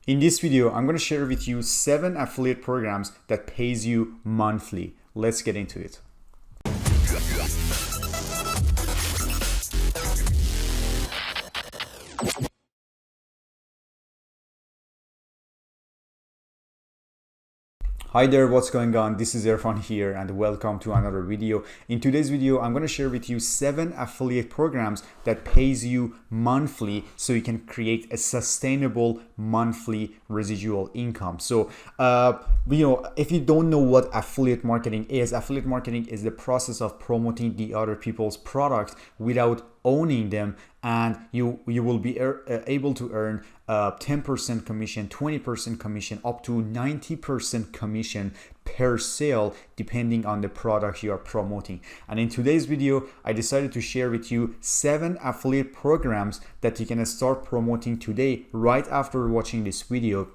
In this video, I'm going to share with you 7 affiliate programs that pays you monthly. Let's get into it. Hi there, what's going on? This is Irfan here and welcome to another video. In today's video, I'm going to share with you 7 affiliate programs that pays you monthly so you can create a sustainable monthly residual income. So, if you don't know what affiliate marketing is the process of promoting the other people's products without owning them, and you will be able to earn 10% commission, 20% commission, up to 90% commission per sale depending on the product you are promoting. And in today's video, I decided to share with you 7 affiliate programs that you can start promoting today right after watching this video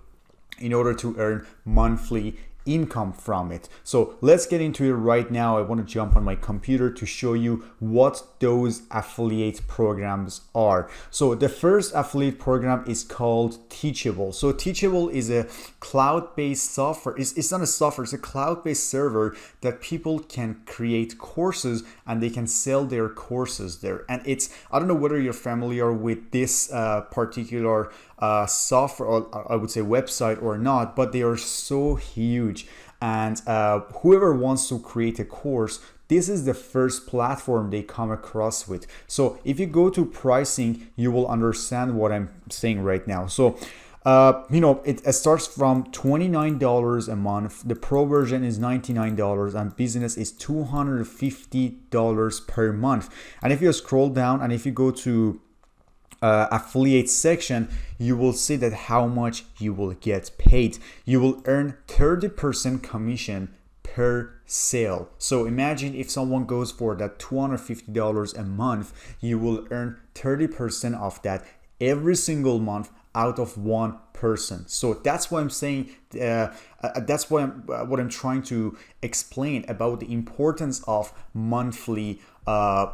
in order to earn monthly income from it. So let's get into it right now. I want to jump on my computer to show you what those affiliate programs are. So the first affiliate program is called Teachable. So Teachable is a cloud-based software. It's not a software, it's a cloud-based server that people can create courses and they can sell their courses there. And I don't know whether you're familiar with this particular software, or I would say website, or not, but they are so huge, and whoever wants to create a course, this is the first platform they come across with. So if you go to pricing, you will understand what I'm saying right now. So it starts from $29 a month. The pro version is $99, and business is $250 per month. And if you scroll down and if you go to affiliate section, you will see that how much you will get paid. You will earn 30% commission per sale. So imagine if someone goes for that $250 a month, you will earn 30% of that every single month out of one person. So that's what I'm saying. That's what I'm trying to explain about the importance of monthly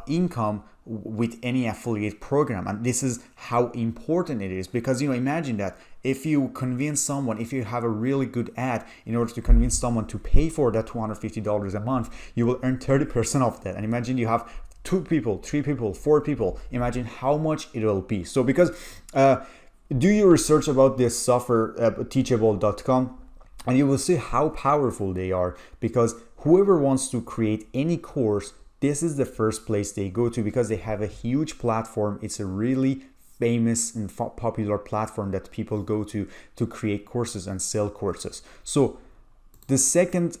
income with any affiliate program. And this is how important it is, because imagine that if you convince someone, if you have a really good ad in order to convince someone to pay for that $250 a month, you will earn 30% of that. And imagine you have 2 people, 3 people, 4 people. Imagine how much it will be. So because do your research about this software, teachable.com, and you will see how powerful they are, because whoever wants to create any course, this is the first place they go to, because they have a huge platform. It's a really famous and popular platform that people go to create courses and sell courses. So the second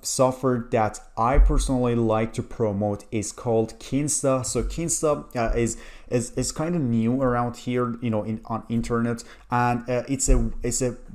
software that I personally like to promote is called Kinsta. So Kinsta is kind of new around here, on internet, and it's a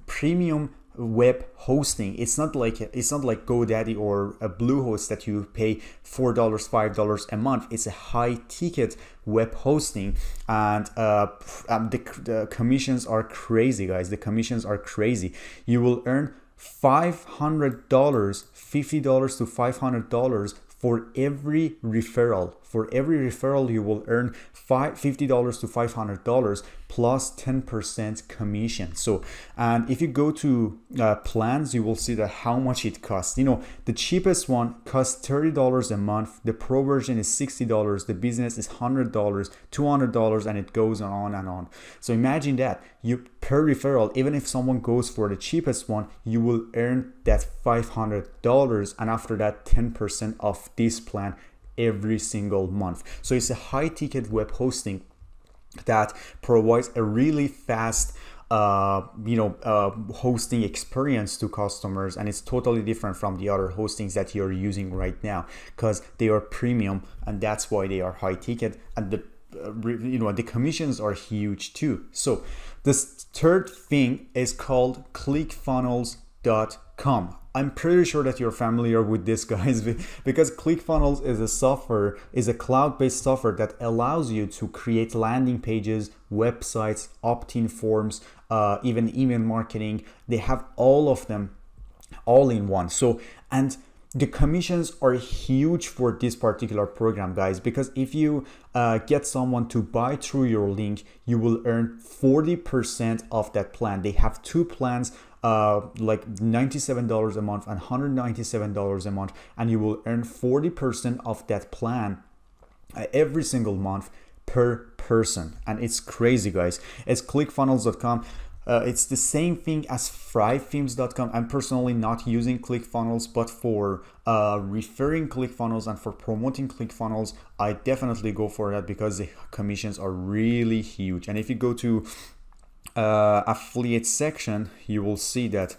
premium web hosting. It's not like GoDaddy or a Bluehost that you pay $4, $5 a month. It's a high ticket web hosting, and the commissions are crazy, guys. The commissions are crazy. You will earn $500, $50 to $500 for every referral. For every referral, you will earn $50 to $500 plus 10% commission. So, and if you go to plans, you will see that how much it costs. The cheapest one costs $30 a month. The pro version is $60. The business is $100, $200, and it goes on and on. So imagine that you per referral, even if someone goes for the cheapest one, you will earn that $500, and after that 10% of this plan every single month. So it's a high ticket web hosting that provides a really fast hosting experience to customers, and it's totally different from the other hostings that you're using right now, because they are premium, and that's why they are high ticket, and the commissions are huge too. So this third thing is called Clickfunnels.com. I'm pretty sure that you're familiar with this, guys, because Clickfunnels is a cloud-based software that allows you to create landing pages, websites, opt-in forms, even email marketing. They have all of them all in one. So, and the commissions are huge for this particular program, guys, because if you get someone to buy through your link, you will earn 40% of that plan. They have two plans, like $97 a month and $197 a month, and you will earn 40% of that plan every single month per person. And it's crazy, guys. It's clickfunnels.com. It's the same thing as thrivethemes.com. I'm personally not using ClickFunnels, but for referring ClickFunnels and for promoting ClickFunnels, I definitely go for that because the commissions are really huge. And if you go to affiliate section, you will see that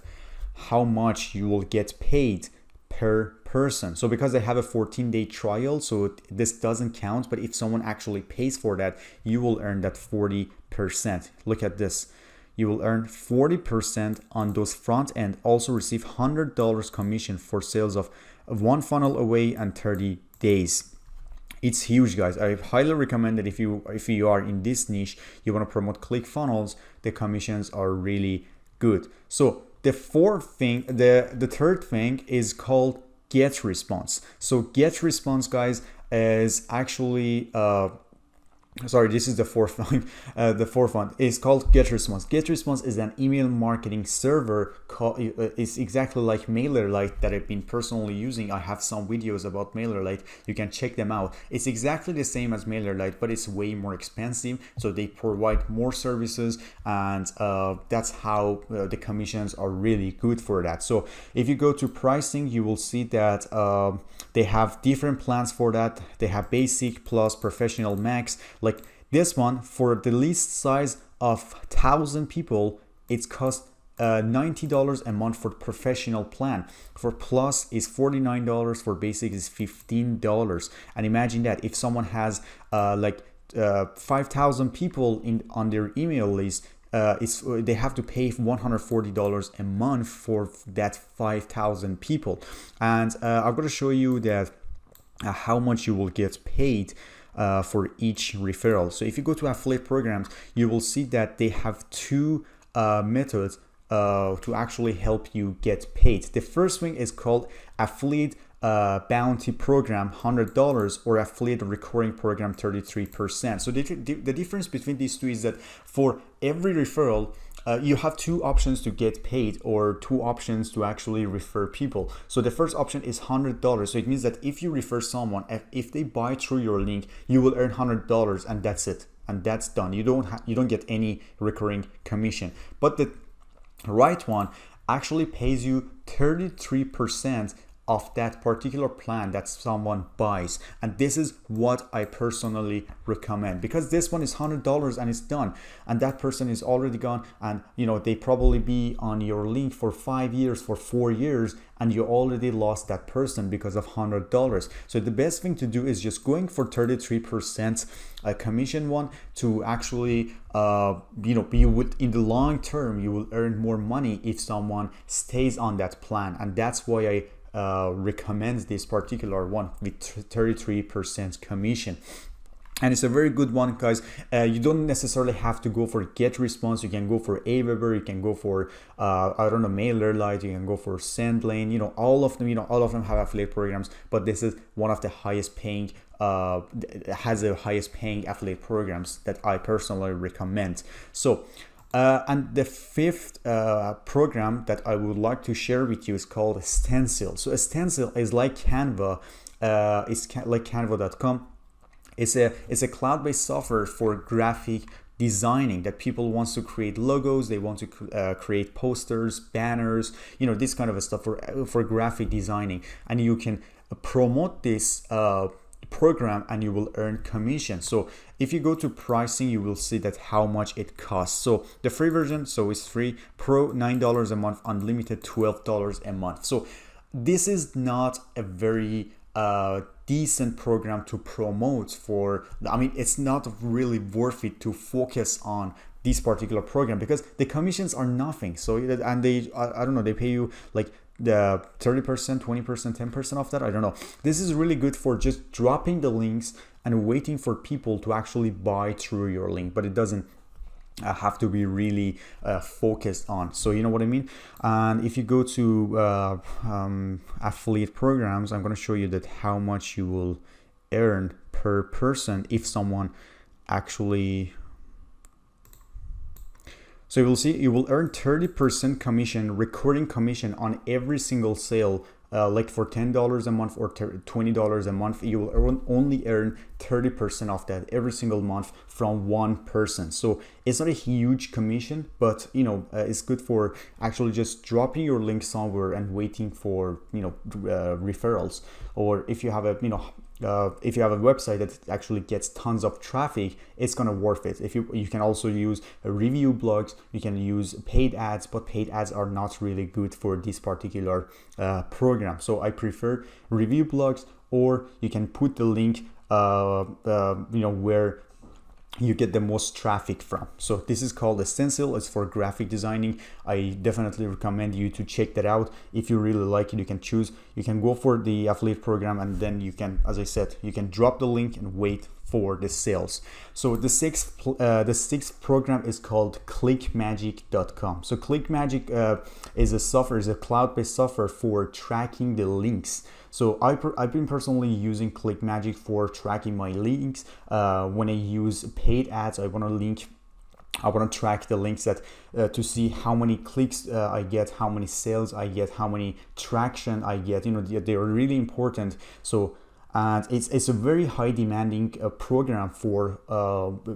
how much you will get paid per person. So because I have a 14-day trial, so this doesn't count, but if someone actually pays for that, you will earn that 40%. Look at this. You will earn 40% on those front end, also receive $100 commission for sales of one funnel away and 30 days. It's huge, guys. I highly recommend that if you are in this niche, you want to promote ClickFunnels, the commissions are really good. So the fourth thing, the third thing is called Getresponse. So Getresponse, guys, is actually sorry, this is the fourth one. The fourth one is called Getresponse. Getresponse is an email marketing server. It's exactly like MailerLite that I've been personally using. I have some videos about MailerLite. You can check them out. It's exactly the same as MailerLite, but it's way more expensive. So they provide more services, and that's how the commissions are really good for that. So if you go to pricing, you will see that they have different plans for that. They have basic, plus, professional, max. Like this one, for the list size of 1,000 people, it's cost $90 a month for professional plan. For plus is $49. For basic is $15. And imagine that if someone has 5,000 people on their email list, they have to pay $140 a month for that 5,000 people. And I'm going to show you that how much you will get paid for each referral. So if you go to affiliate programs, you will see that they have two methods to actually help you get paid. The first thing is called affiliate bounty program, $100, or affiliate recurring program, 33%. So the difference between these two is that for every referral, you have two options to get paid, or two options to actually refer people. So the first option is $100. So it means that if you refer someone, if they buy through your link, you will earn $100, and that's it, and that's done. You don't get any recurring commission. But the right one actually pays you 33% of that particular plan that someone buys. And this is what I personally recommend, because this one is $100 and it's done, and that person is already gone, and they probably be on your link for 5 years, for 4 years, and you already lost that person because of $100. So the best thing to do is just going for 33% commission one, to actually be with, in the long term, you will earn more money if someone stays on that plan. And that's why I recommend this particular one with 33% commission. And it's a very good one, guys. You don't necessarily have to go for Getresponse. You can go for Aweber, you can go for MailerLite, you can go for SendLane. All of them have affiliate programs, but this is one of the highest paying has the highest paying affiliate programs that I personally recommend. So and the fifth program that I would like to share with you is called Stencil. So a Stencil is like Canva. It's like Canva.com. It's a cloud-based software for graphic designing, that people wants to create logos, they want to create posters, banners, this kind of stuff for graphic designing. And you can promote this program and you will earn commission. So if you go to pricing, you will see that how much it costs. So the free version, so it's free, pro $9 a month, unlimited $12 a month. So this is not a very decent program to promote for. It's not really worth it to focus on this particular program, because the commissions are nothing. So, and they, I don't know, they pay you like the 30%, 20%, 10% of that. I don't know. This is really good for just dropping the links and waiting for people to actually buy through your link, but it doesn't have to be really focused on. So you know what I mean. And if you go to affiliate programs, I'm going to show you that how much you will earn per person if someone actually. So you will see you will earn 30% commission, recurring commission on every single sale. Like for $10 a month or $20 a month, you will only earn 30% of that every single month from one person. So it's not a huge commission, but you know, it's good for actually just dropping your link somewhere and waiting for, you know, referrals. Or if you have a, you know, if you have a website that actually gets tons of traffic, it's gonna worth it. If you can also use review blogs, you can use paid ads, but paid ads are not really good for this particular program. So I prefer review blogs, or you can put the link you know, where you get the most traffic from. So this is called a stencil. It's for graphic designing. I definitely recommend you to check that out. If you really like it, you can choose, you can go for the affiliate program, and then you can, as I said, you can drop the link and wait for the sales. So the sixth program is called Clickmagic.com. So Clickmagic is a software, is a cloud-based software for tracking the links. So I've been personally using Clickmagic for tracking my links. When I use paid ads, I want to track the links that to see how many clicks I get, how many sales I get, how many traction I get. You know, they are really important. So and it's a very high demanding program for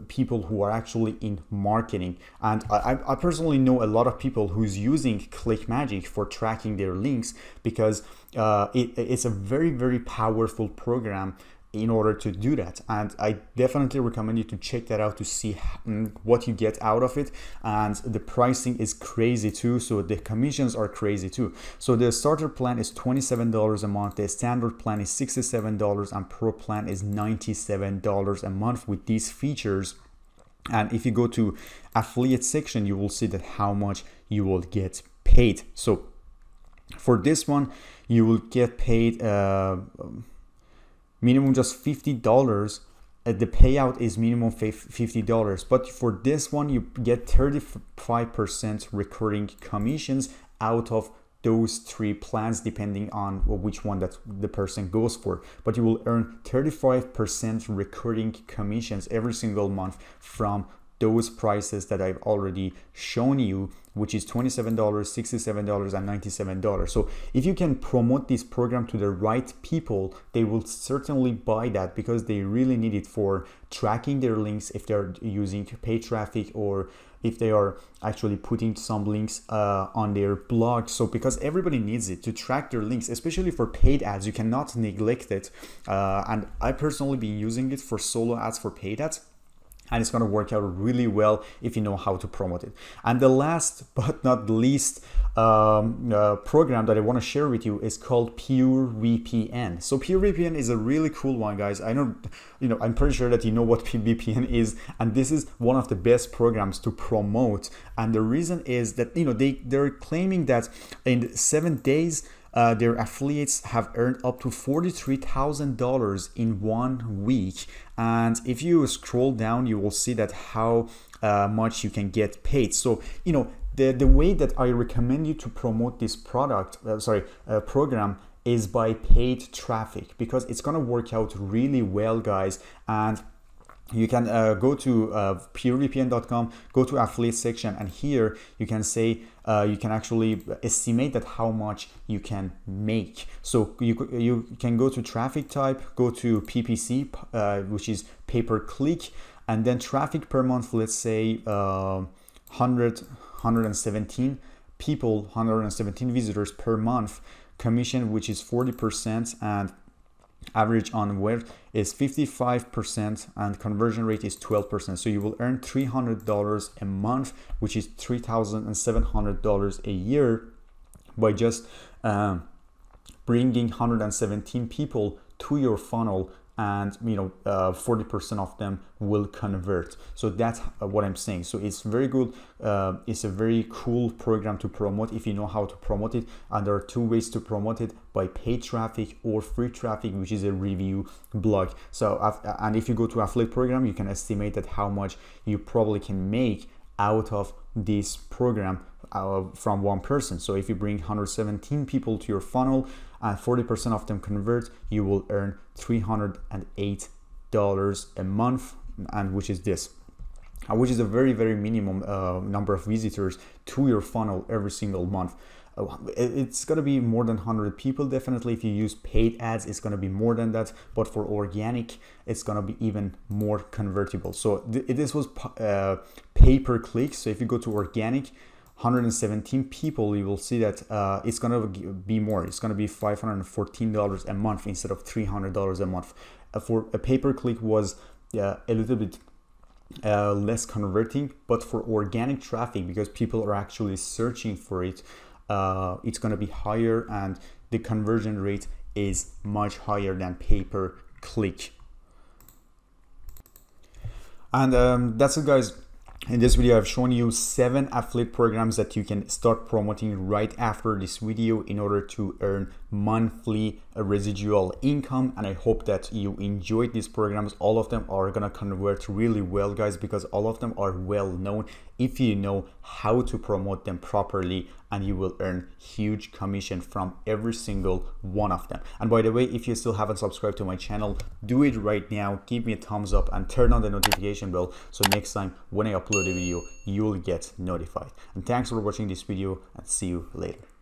people who are actually in marketing. And I personally know a lot of people who's using Clickmagic for tracking their links, because it's a very, very powerful program in order to do that. And I definitely recommend you to check that out to see what you get out of it. And the pricing is crazy too, so the commissions are crazy too. So the starter plan is $27 a month, the standard plan is $67, and pro plan is $97 a month with these features. And if you go to affiliate section, you will see that how much you will get paid. So for this one, you will get paid minimum just $50. The payout is minimum $50, but for this one you get 35% recurring commissions out of those three plans, depending on which one that the person goes for. But you will earn 35% recurring commissions every single month from those prices that I've already shown you, which is $27, $67, and $97. So if you can promote this program to the right people, they will certainly buy that, because they really need it for tracking their links if they're using paid traffic, or if they are actually putting some links on their blog. So because everybody needs it to track their links, especially for paid ads, you cannot neglect it. And I personally been using it for solo ads, for paid ads, and it's going to work out really well if you know how to promote it. And the last but not least program that I want to share with you is called PureVPN. So PureVPN is a really cool one, guys. I know, I'm pretty sure that you know what VPN is, and this is one of the best programs to promote. And the reason is that they're claiming that in 7 days their affiliates have earned up to $43,000 in 1 week. And if you scroll down, you will see that how much you can get paid. So the way that I recommend you to promote this program is by paid traffic, because it's gonna work out really well, guys. And you can go to purevpn.com, go to affiliate section, and here you can say you can actually estimate that how much you can make. So you can go to traffic type, go to PPC, which is pay per click, and then traffic per month, let's say 117 people, 117 visitors per month, commission which is 40%, and average on web is 55%, and conversion rate is 12%. So you will earn $300 a month, which is $3,700 a year, by just bringing 117 people to your funnel, and 40% of them will convert. So that's what I'm saying. So it's very good. It's a very cool program to promote if you know how to promote it. And there are 2 ways to promote it: by paid traffic or free traffic, which is a review blog. So and if you go to affiliate program, you can estimate that how much you probably can make out of this program from one person. So if you bring 117 people to your funnel and 40% of them convert, you will earn $308 a month, and which is this, which is a very, very minimum number of visitors to your funnel every single month. It's going to be more than 100 people. Definitely if you use paid ads, it's going to be more than that, but for organic it's going to be even more convertible. So this was pay per click. So if you go to organic, 117 people, you will see that it's going to be more. It's going to be $514 a month instead of $300 a month. For a pay per click was a little bit less converting, but for organic traffic, because people are actually searching for it, it's going to be higher, and the conversion rate is much higher than pay per click. And that's it, guys. In this video, I've shown you 7 affiliate programs that you can start promoting right after this video in order to earn monthly residual income. And I hope that you enjoyed these programs. All of them are gonna convert really well, guys, because all of them are well known if you know how to promote them properly, and you will earn huge commission from every single one of them. And by the way, if you still haven't subscribed to my channel, do it right now. Give me a thumbs up and turn on the notification bell, so next time when I upload a video, you'll get notified. And thanks for watching this video, and see you later.